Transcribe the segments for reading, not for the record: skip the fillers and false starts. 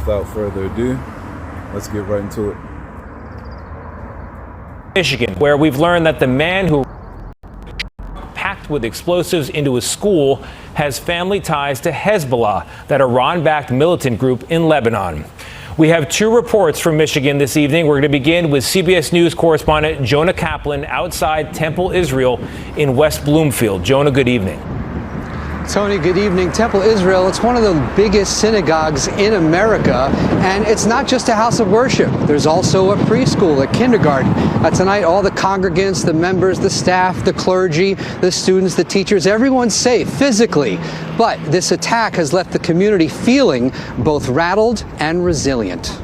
without further ado, let's get right into it. Michigan, where we've learned that the man who packed with explosives into a school has family ties to Hezbollah, that Iran-backed militant group in Lebanon. We have two reports from Michigan this evening. We're going to begin with CBS News correspondent Jonah Kaplan outside Temple, Israel in West Bloomfield. Jonah, good evening. Tony, good evening. Temple, Israel, it's one of the biggest synagogues in America, and it's not just a house of worship. There's also a preschool, a kindergarten. Tonight, all the congregants, the members, the staff, the clergy, the students, the teachers, everyone's safe physically. But this attack has left the community feeling both rattled and resilient.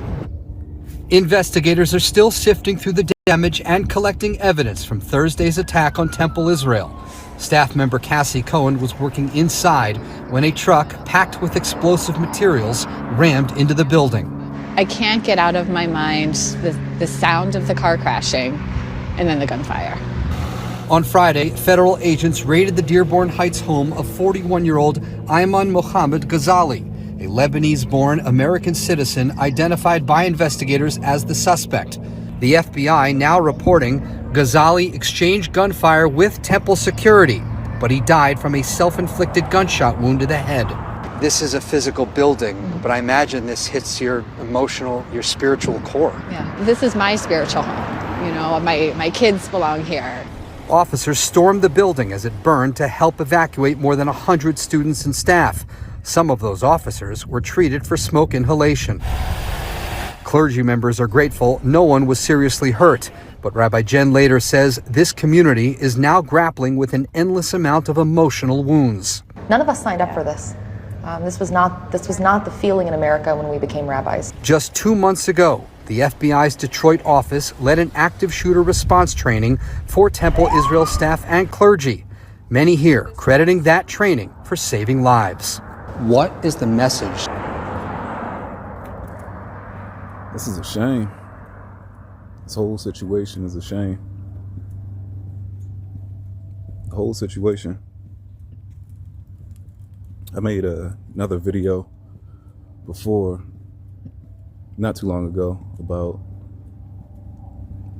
Investigators are still sifting through the damage and collecting evidence from Thursday's attack on Temple, Israel. Staff member Cassie Cohen was working inside when a truck packed with explosive materials rammed into the building. I can't get out of my mind the sound of the car crashing and then the gunfire. On Friday, federal agents raided the Dearborn Heights home of 41-year-old Ayman Mohammed Ghazali, a Lebanese-born American citizen identified by investigators as the suspect. The FBI now reporting Ghazali exchanged gunfire with Temple security, but he died from a self-inflicted gunshot wound to the head. This is a physical building, but I imagine this hits your emotional, your spiritual core. Yeah, this is my spiritual home. You know, my kids belong here. Officers stormed the building as it burned to help evacuate more than 100 students and staff. Some of those officers were treated for smoke inhalation. Clergy members are grateful no one was seriously hurt, but Rabbi Jen Lader says this community is now grappling with an endless amount of emotional wounds. None of us signed up for this. This was not the feeling in America when we became rabbis. Just 2 months ago, the FBI's Detroit office led an active shooter response training for Temple Israel staff and clergy. Many here crediting that training for saving lives. What is the message? This is a shame. This whole situation is a shame. The whole situation. I made another video before, not too long ago, about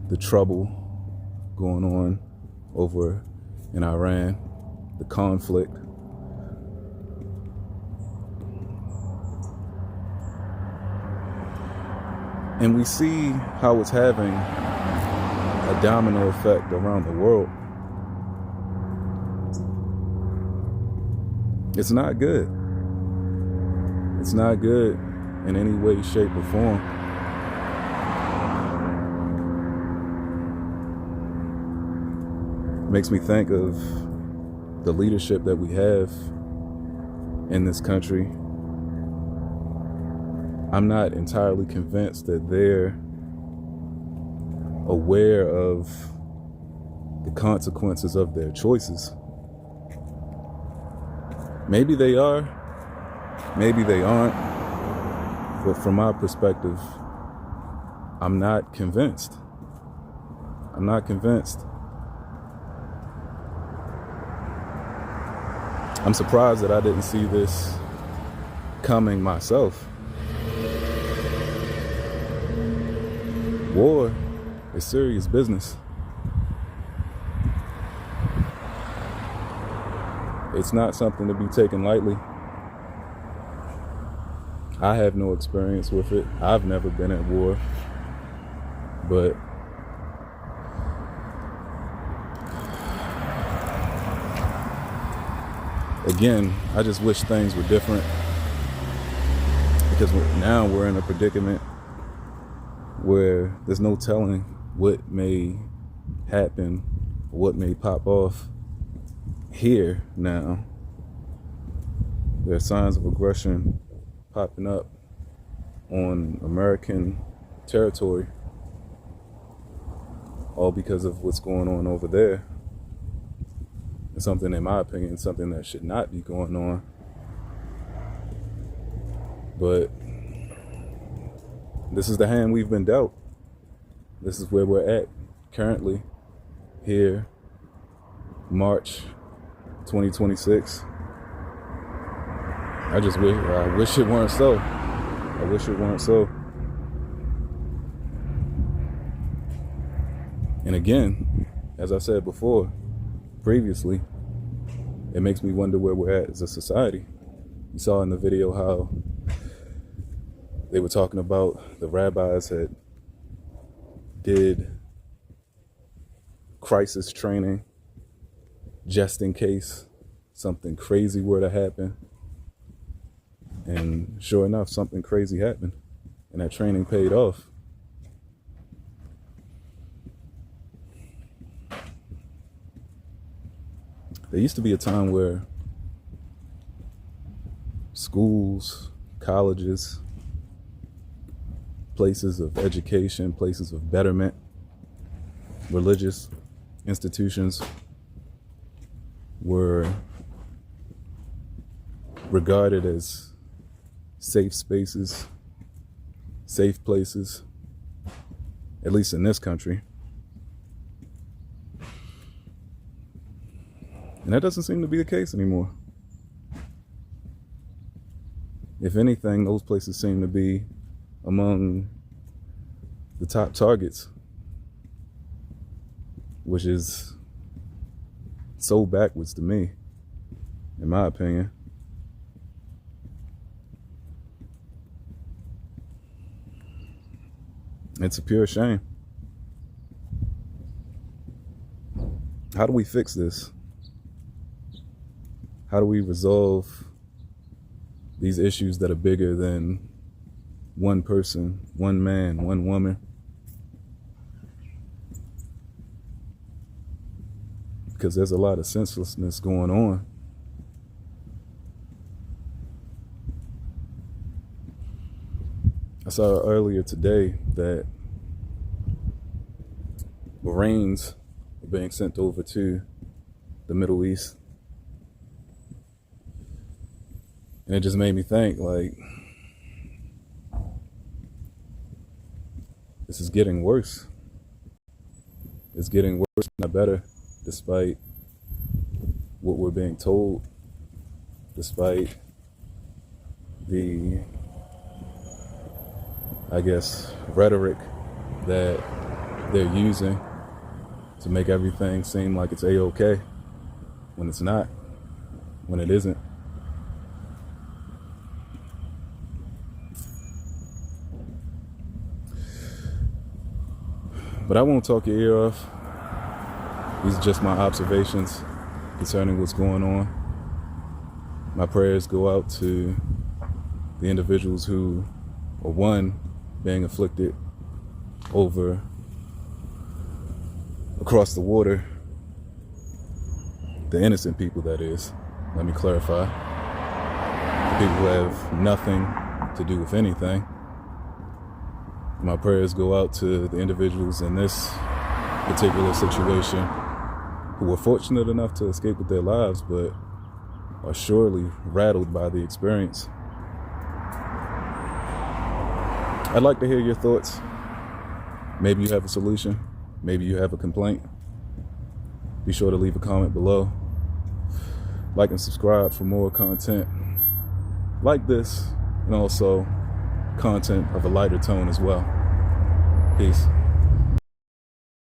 the trouble going on over in Iran, the conflict. And we see how it's having a domino effect around the world. It's not good. It's not good in any way, shape, or form. It makes me think of the leadership that we have in this country. I'm not entirely convinced that they're aware of the consequences of their choices. Maybe they are, maybe they aren't, but from my perspective, I'm not convinced. I'm not convinced. I'm surprised that I didn't see this coming myself. War is serious business. It's not something to be taken lightly. I have no experience with it. I've never been at war. But again, I just wish things were different, because now we're in a predicament where there's no telling what may happen, what may pop off here now. There are signs of aggression popping up on American territory, all because of what's going on over there. It's something, in my opinion, something that should not be going on. But this is the hand we've been dealt. This is where we're at currently, here, March 2026. I wish it weren't so. I wish it weren't so. And again, as I said before, previously, it makes me wonder where we're at as a society. You saw in the video how they were talking about the rabbis that did crisis training just in case something crazy were to happen. And sure enough, something crazy happened, and that training paid off. There used to be a time where schools, colleges, places of education, places of betterment, religious institutions were regarded as safe spaces, safe places, at least in this country. And that doesn't seem to be the case anymore. If anything, those places seem to be among the top targets, which is so backwards to me, in my opinion. It's a pure shame. How do we fix this? How do we resolve these issues that are bigger than one person, one man, one woman? Because there's a lot of senselessness going on. I saw earlier today that Marines are being sent over to the Middle East. And it just made me think, like, this is getting worse. It's getting worse, not better, despite what we're being told, despite the, I guess, rhetoric that they're using to make everything seem like it's A-okay when it's not, when it isn't. But I won't talk your ear off. These are just my observations concerning what's going on. My prayers go out to the individuals who are, one, being afflicted over across the water. The innocent people, that is. Let me clarify. The people who have nothing to do with anything. My prayers go out to the individuals in this particular situation who were fortunate enough to escape with their lives, but are surely rattled by the experience. I'd like to hear your thoughts. Maybe you have a solution. Maybe you have a complaint. Be sure to leave a comment below. Like and subscribe for more content like this, and also content of a lighter tone as well. Peace.